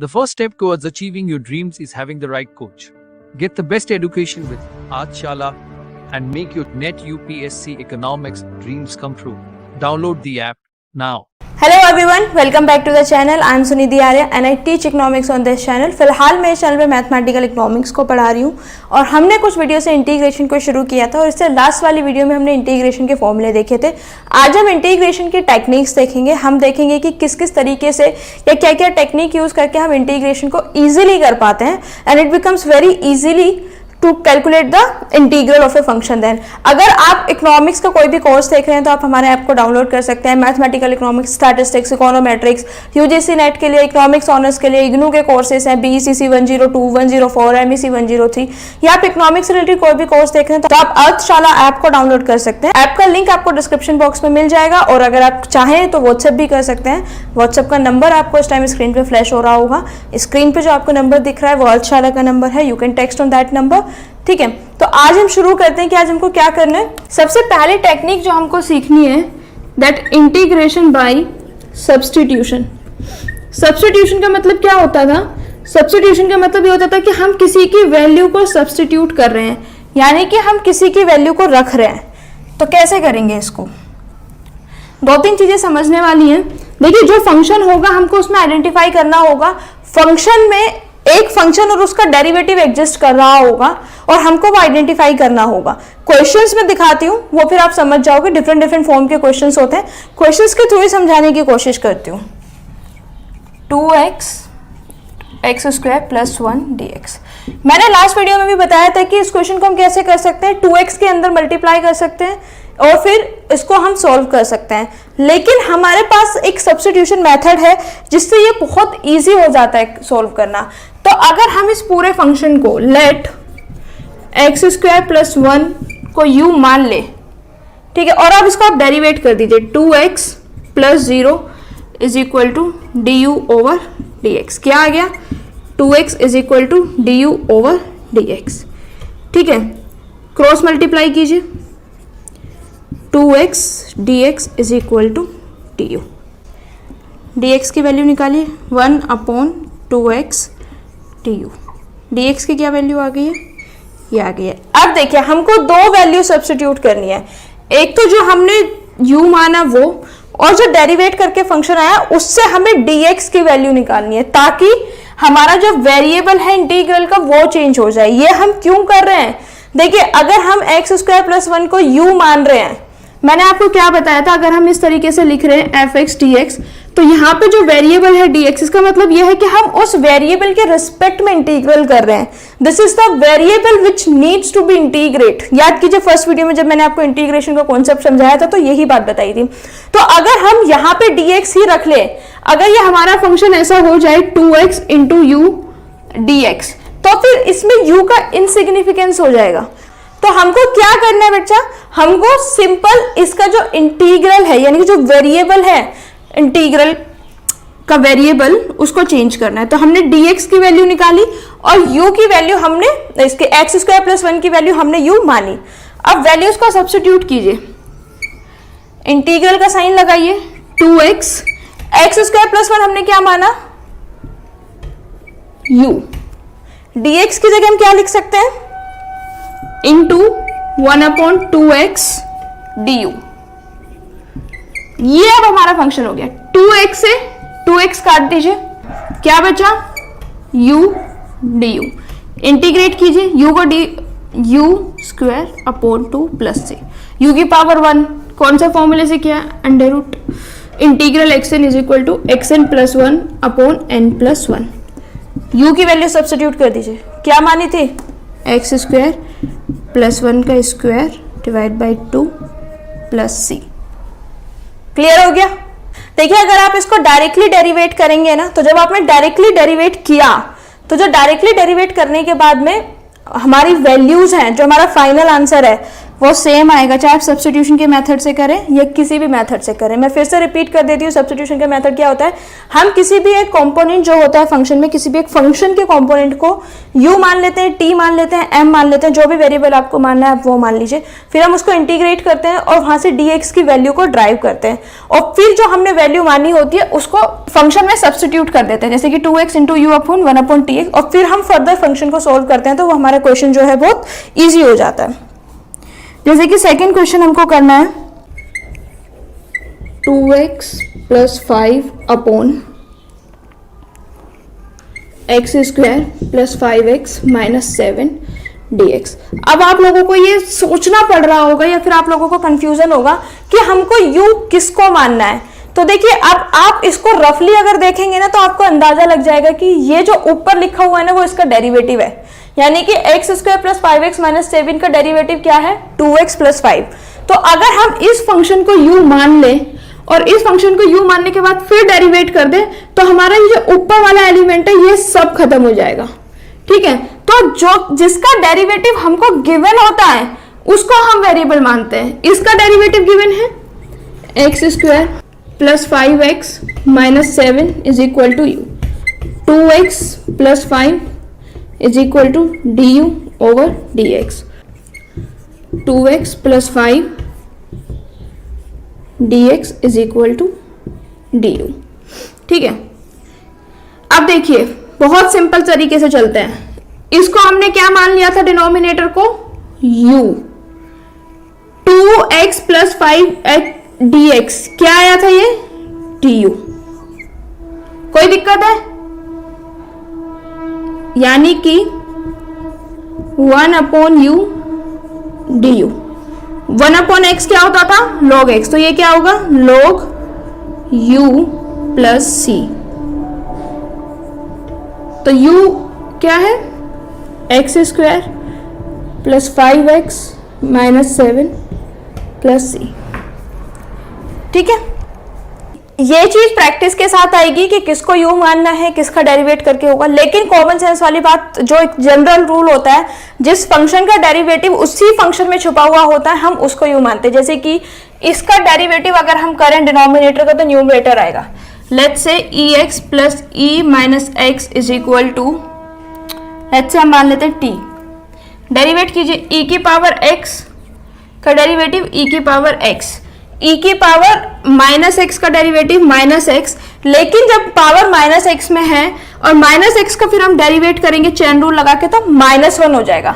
The first step towards achieving your dreams is having the right coach. Get the best education with Aajshala and make your NET UPSC economics dreams come true. Download the app now. Hello everyone, welcome back to the channel. I am Sunidhi Arya and I teach economics on this channel. फिलहाल मैं इस channel पे mathematical economics को पढ़ा रही हूँ और हमने कुछ वीडियो से इंटीग्रेशन को शुरू किया था और इससे लास्ट वाली वीडियो में हमने इंटीग्रेशन के फॉर्मूले देखे थे। आज हम इंटीग्रेशन की टेक्निक्स देखेंगे। हम देखेंगे कि किस किस तरीके से या क्या क्या टेक्निक यूज करके हम इंटीग्रेशन को ईजिली कर पाते हैं and it becomes very easily to calculate the integral of a function. Then अगर आप इकोनॉमिक्स का कोई भी कोर्स देख रहे हैं तो आप हमारे ऐप को डाउनलोड कर सकते हैं। Mathematical economics, statistics, econometrics, UGC net के लिए, इकोनॉमिक्स ऑनर्स के लिए इग्नू के कोर्सेज हैं, बीईसीसी 102, 104, एमईसी 103। या आप इकोनॉमिक्स से रिलेटेड कोई भी कोर्स देख रहे हैं तो आप आजशाला ऐप को डाउनलोड कर सकते हैं। ऐप का लिंक आपको डिस्क्रिप्शन बॉक्स में मिल जाएगा और अगर आप चाहें तो व्हाट्सएप भी कर सकते हैं। व्हाट्सएप का नंबर आपको इस टाइम स्क्रीन पे फ्लैश हो रहा होगा। स्क्रीन पे जो आपको नंबर दिख रहा है वो आजशाला का नंबर है। You can text on that number. ठीक है, तो आज हम शुरू करते हैं कि आज हमको क्या करना है। सबसे पहली टेक्निक जो हमको सीखनी है that integration by substitution. Substitution का मतलब क्या होता था? सब्स्टिट्यूशन का मतलब ये होता था कि हम किसी की वैल्यू को सब्स्टिट्यूट कर रहे हैं, यानी कि हम किसी की वैल्यू को रख रहे हैं। तो कैसे करेंगे इसको? दो तीन चीजें समझने वाली हैं। देखिए, जो फंक्शन होगा हमको उसमें आइडेंटिफाई करना होगा। फंक्शन में एक फंक्शन और उसका डेरिवेटिव एग्जिस्ट कर रहा होगा और हमको वो आइडेंटिफाई करना होगा। क्वेश्चंस में दिखाती हूँ, वो फिर आप समझ जाओगे। डिफरेंट डिफरेंट फॉर्म के क्वेश्चंस होते हैं। क्वेश्चंस के थ्रू ही समझाने की कोशिश करती हूँ। 2x x² + 1 dx। मैंने लास्ट वीडियो में भी बताया था कि इस क्वेश्चन को हम कैसे कर सकते हैं। 2x के अंदर मल्टीप्लाई कर सकते हैं और फिर इसको हम सॉल्व कर सकते हैं। लेकिन हमारे पास एक सब्स्टिट्यूशन मेथड है जिससे ये बहुत इजी हो जाता है सॉल्व करना। तो अगर हम इस पूरे फंक्शन को लेट x² + 1 को u मान ले, ठीक है, और अब इसको आप डेरिवेट कर दीजिए। 2x + 0 = du/dx। क्या आ गया? 2x = du/dx। ठीक है, क्रॉस मल्टीप्लाई कीजिए। 2x dx = du। dx की वैल्यू निकालिए 1/2x du। dx की क्या वैल्यू आ गई है? ये आ गई है। अब देखिए, हमको दो वैल्यू सब्स्टिट्यूट करनी है। एक तो जो हमने u माना वो, और जो डेरिवेट करके फंक्शन आया उससे हमें dx की वैल्यू निकालनी है ताकि हमारा जो वेरिएबल है इंटीग्रल का वो चेंज हो जाए। ये हम क्यों कर रहे हैं? देखिए, अगर हम x² + 1 को u मान रहे हैं, मैंने आपको क्या बताया था, अगर हम इस तरीके से लिख रहे हैं fx dx, तो यहाँ पे जो वेरिएबल है dx, इसका मतलब यह है कि हम उस वेरिएबल के रिस्पेक्ट में इंटीग्रल कर रहे हैं। This is the variable which needs to be integrate. याद कीजिए, फर्स्ट वीडियो में जब मैंने आपको इंटीग्रेशन का कॉन्सेप्ट समझाया था तो यही बात बताई थी। तो अगर हम यहाँ पे dx ही रख ले, अगर ये हमारा फंक्शन ऐसा हो जाए 2x × u dx, तो फिर इसमें u का इनसिग्निफिकेंस हो जाएगा। तो हमको क्या करना है बच्चा? हमको सिंपल इसका जो इंटीग्रल है, यानी कि जो वेरिएबल है इंटीग्रल का वेरिएबल, उसको चेंज करना है। तो हमने dx की वैल्यू निकाली और u की वैल्यू हमने, इसके x² + 1 की वैल्यू हमने u मानी। अब वैल्यूज को सब्स्टिट्यूट कीजिए। इंटीग्रल का साइन लगाइए। 2x x² + 1 हमने क्या माना? u। dx की जगह हम क्या लिख सकते हैं? Into 1/2x du। ये अब हमारा फंक्शन हो गया। 2x से 2x काट दीजिए, क्या बचा? u du। इंटीग्रेट कीजिए, u को u² + 2 c। u की पावर 1 कौन सा फॉर्मूले से किया? √ Integral xn = xn + 1/n + 1। u की वैल्यू सब्स्टिट्यूट कर दीजिए। क्या मानी थी? x² + 1 का स्क्वायर / 2 + c। क्लियर हो गया? देखिए, अगर आप इसको डायरेक्टली डेरिवेट करेंगे ना, तो जब आपने डायरेक्टली डेरिवेट किया तो जो डायरेक्टली डेरिवेट करने के बाद में हमारी वैल्यूज हैं, जो हमारा फाइनल आंसर है वो सेम आएगा, चाहे आप सब्स्टिट्यूशन के मेथड से करें या किसी भी मेथड से करें। मैं फिर से रिपीट कर देती हूँ, सब्स्टिट्यूशन का मेथड क्या होता है, हम किसी भी एक कंपोनेंट जो होता है फंक्शन में, किसी भी एक फंक्शन के कंपोनेंट को u मान लेते हैं, t मान लेते हैं, m मान लेते हैं, जो भी वेरिएबल आपको मानना है आप वो मान लीजिए, फिर हम उसको इंटीग्रेट करते हैं और वहां से dx की वैल्यू को ड्राइव करते हैं, और फिर जो हमने वैल्यू मानी होती है उसको फंक्शन में सब्स्टिट्यूट कर देते हैं, जैसे कि 2x into you upon 1 upon tx, और फिर हम फर्दर फंक्शन को सोल्व करते हैं, तो वो हमारा क्वेश्चन जो है बहुत ईजी हो जाता है। जैसे कि सेकेंड क्वेश्चन हमको करना है 2x plus 5 upon x square plus 5x minus 7 dx। अब आप लोगों को ये सोचना पड़ रहा होगा या फिर आप लोगों को कंफ्यूजन होगा कि हमको u किसको मानना है। तो देखिए, अब आप इसको रफली अगर देखेंगे ना तो आपको अंदाजा लग जाएगा कि ये जो ऊपर लिखा हुआ है ना वो इसका डेरिवेटिव है, यानी कि x square plus 5x minus 7 का डेरिवेटिव क्या है, 2x प्लस 5। तो अगर हम इस फंक्शन को u मान लें और इस फंक्शन को u मानने के बाद फिर डेरिवेट कर दें तो हमारा ये जो ऊपर वाला एलिमेंट है ये सब खत्म हो जाएगा। ठीक है, तो जो जिसका डेरिवेटिव हमको गिवन होता है उसको हम वेरिएबल मानते हैं। इसका डेरिवेटिव गिवन है x square plus 5x minus 7 is equal to u, 2x plus 5 is equal to d u over d x, 2x plus 5 d x is equal to d u. ठीक है, अब देखिए बहुत simple तरीके से चलते हैं। इसको हमने क्या मान लिया था डिनोमिनेटर को, u, 2x प्लस 5 dx क्या आया था ये du। कोई दिक्कत है, यानी कि 1 upon U D you, 1 upon x क्या होता था, log x, तो ये क्या होगा log u प्लस c। तो u क्या है x square plus 5x minus 7 plus c। ठीक है, ये चीज प्रैक्टिस के साथ आएगी कि किसको यू मानना है, किसका डेरिवेट करके होगा, लेकिन कॉमन सेंस वाली बात, जो एक जनरल रूल होता है, जिस फंक्शन का डेरिवेटिव उसी फंक्शन में छुपा हुआ होता है हम उसको यू मानते हैं। जैसे कि इसका डेरिवेटिव अगर हम करें डिनोमिनेटर का तो न्यूमरेटर आएगा, let's say ex plus e minus x is equal to, let's say हम मान लेते हैं t, डेरिवेट कीजिए e की पावर x का डेरिवेटिव e की पावर x, e की पावर माइनस एक्स का डेरिवेटिव माइनस एक्स, लेकिन जब पावर माइनस एक्स में है और माइनस एक्स का फिर हम डेरिवेट करेंगे चेन रूल लगा के तो -1 हो जाएगा,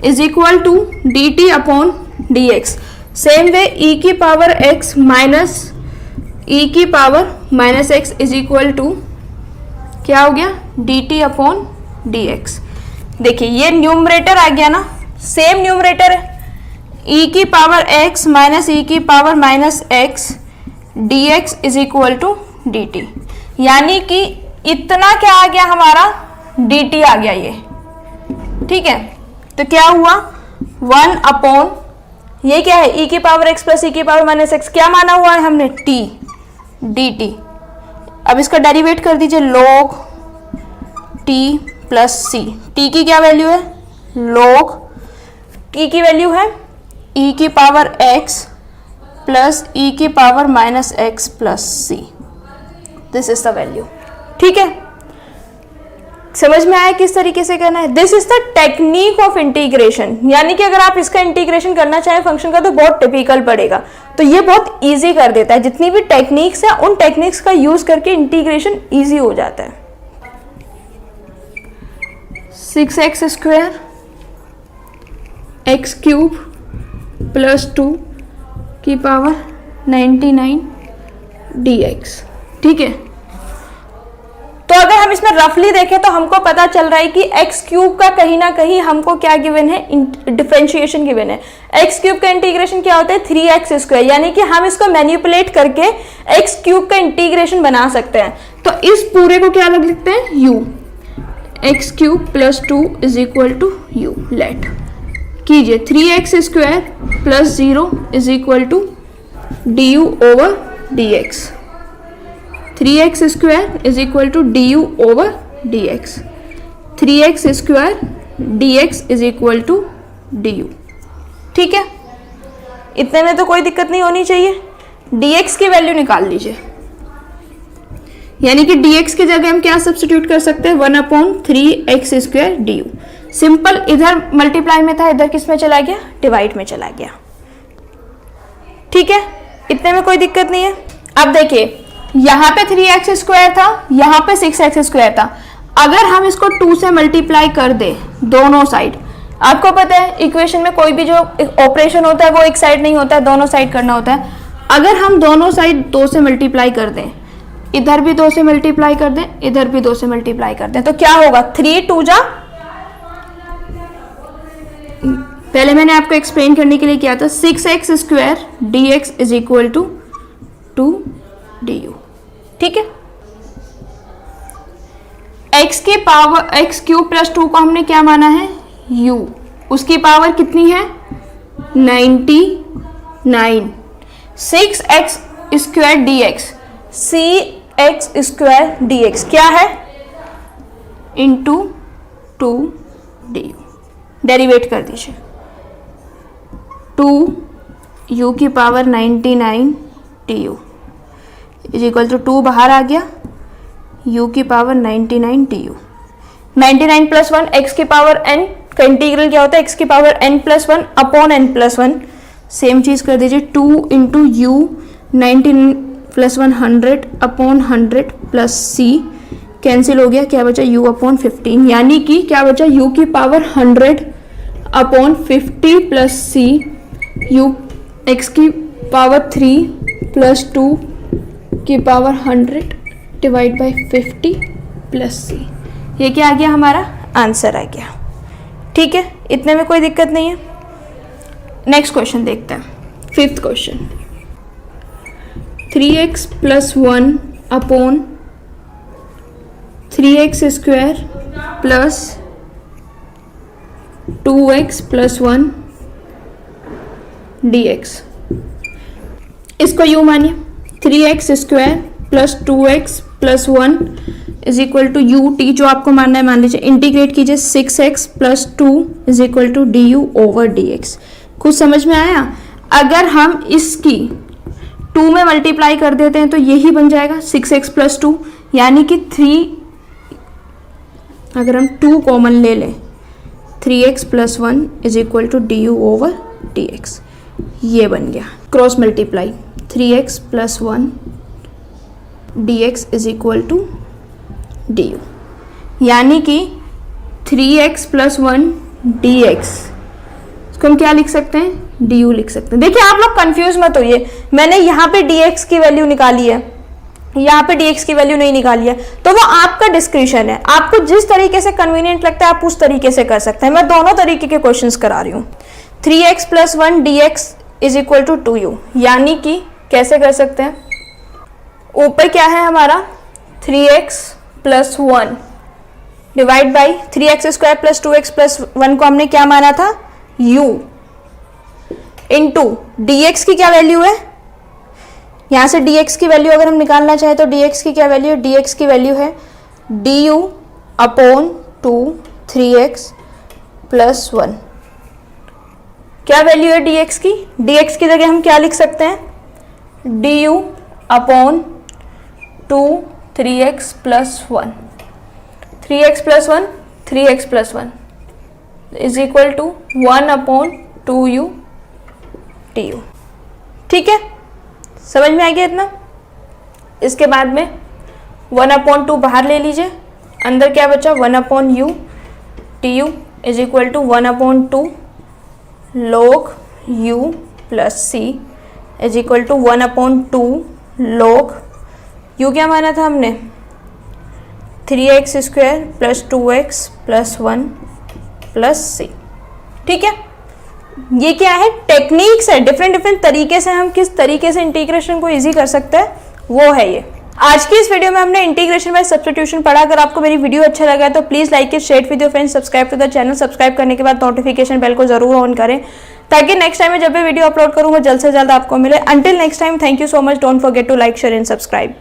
is equal to d t upon d x. Same way e की पावर x माइनस e की power minus x is equal to क्या हो गया, d t upon d x. देखिए ये न्यूमरेटर आ गया ना, सेम न्यूमरेटर है, e की पावर x माइनस e की power minus x d x is equal to d t, यानी कि इतना क्या आ गया हमारा, डी टी आ गया ये। ठीक है, तो क्या हुआ 1 अपॉन ये क्या है e की पावर x प्लस e की पावर माइनस एक्स, क्या माना हुआ है हमने t, डी टी। अब इसका डेरिवेट कर दीजिए log t plus c, t की क्या वैल्यू है, log t की वैल्यू है e की पावर x प्लस e की power minus x plus c, this is the value. ठीक है, समझ में आया किस तरीके से करना है, this is the technique of integration. यानी कि अगर आप इसका इंटीग्रेशन करना चाहें फंक्शन का तो बहुत टिपिकल पड़ेगा, तो ये बहुत इजी कर देता है। जितनी भी टेक्निक्स है उन टेक्निक्स का यूज करके इंटीग्रेशन इजी हो जाता है। 6x square x cube plus 2 की पावर 99 dx। ठीक है, तो अगर हम इसमें रफली देखें तो हमको पता चल रहा है कि एक्स क्यूब का कहीं ना कहीं हमको क्या गिवन है, डिफरेंशिएशन गिवन है। एक्स क्यूब का इंटीग्रेशन क्या होता है 3x स्क्वायर, यानी कि हम इसको मैनिपुलेट करके एक्स क्यूब का इंटीग्रेशन बना सकते हैं। तो इस पूरे को क्या लिखते हैं u, x cube plus 2 is equal to u. Let कीजिए 3x square plus 0 is equal to d u over d x, 3x square is equal to d u over d x, 3x square d x is equal to d u. ठीक है, इतने में तो कोई दिक्कत नहीं होनी चाहिए। dx की वैल्यू निकाल लीजिए, यानी कि dx की जगह हम क्या सब्स्टिट्यूट कर सकते हैं, 1/3x² du। सिंपल, इधर मल्टीप्लाई में था, इधर किस में चला गया, डिवाइड में चला गया। ठीक है, इतने में कोई दिक्कत नहीं है। अब देखिए यहाँ पे 3x² था, यहाँ पे 6x² था। अगर हम इसको 2 से मल्टीप्लाई कर दे दोनों साइड, आपको पता है इक्वेशन में कोई भी जो ऑपरेशन होता है वो एक साइड नहीं होता है, दोनों साइड करना होता है। अगर हम दोनों साइड 2 से मल्टीप्लाई कर दें, इधर भी 2 से मल्टीप्लाई कर दें, इधर भी 2 से मल्टीप्लाई कर दें, तो क्या होगा, 3 2 जा, पहले मैंने आपको एक्सप्लेन करने के लिए किया था, 6x² dx is equal to 2 du। ठीक है, x की पावर x³ + 2 को हमने क्या माना है, u, उसकी पावर कितनी है, 99। 6x² dx, cx² dx क्या है, इंटू 2 du। डेरिवेट कर दीजिए, 2 u की power 99 du is equal to 2 बाहर आ गया, u की पावर 99 du। 99 + 1 x की पावर n का इंटीग्रल क्या होता है, x की power n+1 upon n+1। Same चीज कर दीजिए, 2 × u 99 + 1 100 upon 100 plus c, cancel हो गया, क्या बचा, u अपॉन 15, यानी कि क्या बचा, u की power 100 upon 50 plus c, u x की पावर 3 + 2 की power 100 divide by 50 plus c। ये क्या आ गया, हमारा आंसर आ गया। ठीक है, इतने में कोई दिक्कत नहीं है। नेक्स्ट क्वेश्चन देखते हैं, 5th question. 3x + 1 upon 3x² plus 2x + 1 dx, इसको यूं मानिए, 3x² plus 2x + 1 is equal to ut, जो आपको मानना है मान लीजिए, इंटीग्रेट कीजिए, 6x + 2 is equal to du/dx। कुछ समझ में आया? अगर हम इसकी 2 में मल्टीप्लाई कर देते हैं तो यही बन जाएगा 6x + 2, यानी कि 3, अगर हम 2 कॉमन ले लें, 3x + 1 is equal to du/dx, ये बन गया। Cross multiply, 3x + 1 dx is equal to du, यानी कि 3x + 1 dx, इसको हम क्या लिख सकते हैं, du लिख सकते हैं। देखिए आप लोग कंफ्यूज मत होइए, मैंने यहाँ पे dx की वैल्यू निकाली है, यहाँ पे dx की वैल्यू नहीं निकाली है, तो वो आपका डिस्क्रिप्शन है, आपको जिस तरीके से कन्वीनियंट लगता है आप उस तरीके से कर सकते हैं। मैं दोनों तरीके के क्वेश्चंस करा रही हूँ। 3x + 1 dx is equal to 2u, यानी कि कैसे कर सकते हैं, ऊपर क्या है हमारा 3x + 1 divide by 3x² + 2x + 1 को हमने क्या माना था, u, इंटू dx की क्या वैल्यू है, यहाँ से dx की वैल्यू अगर हम निकालना चाहें तो dx की क्या वैल्यू है, dx की वैल्यू है du/2 3x + 1। क्या वैल्यू है dx की, dx की जगह हम क्या लिख सकते हैं, du/2 3x + 1, 3x + 1 3x + 1 is equal to 1/2u du। ठीक है, समझ में आ गया इतना। इसके बाद में 1/2 बाहर ले लीजिए, अंदर क्या बचा, 1/u du is equal to 1/2 log u plus c is equal to 1/2 log u, क्या माना था हमने, 3x² + 2x + 1 प्लस c। ठीक है, ये क्या है, टेक्निक्स है, डिफरेंट तरीके से हम किस तरीके से इंटीग्रेशन को इजी कर सकते हैं, वो है ये। आज की इस वीडियो में हमने इंटीग्रेशन बाय सब्स्टिट्यूशन पढ़ा। अगर आपको मेरी वीडियो अच्छा लगा है तो please like it, share with your friends, subscribe to the channel. Subscribe करने के बाद नोटिफिकेशन बेल को जरूर ऑन करें ताकि नेक्स्ट टाइम में जब भी वीडियो अपलोड करूँ वो जल्द से जल्द आपको मिले। Until next time, thank you so much, don't forget to like, share and subscribe.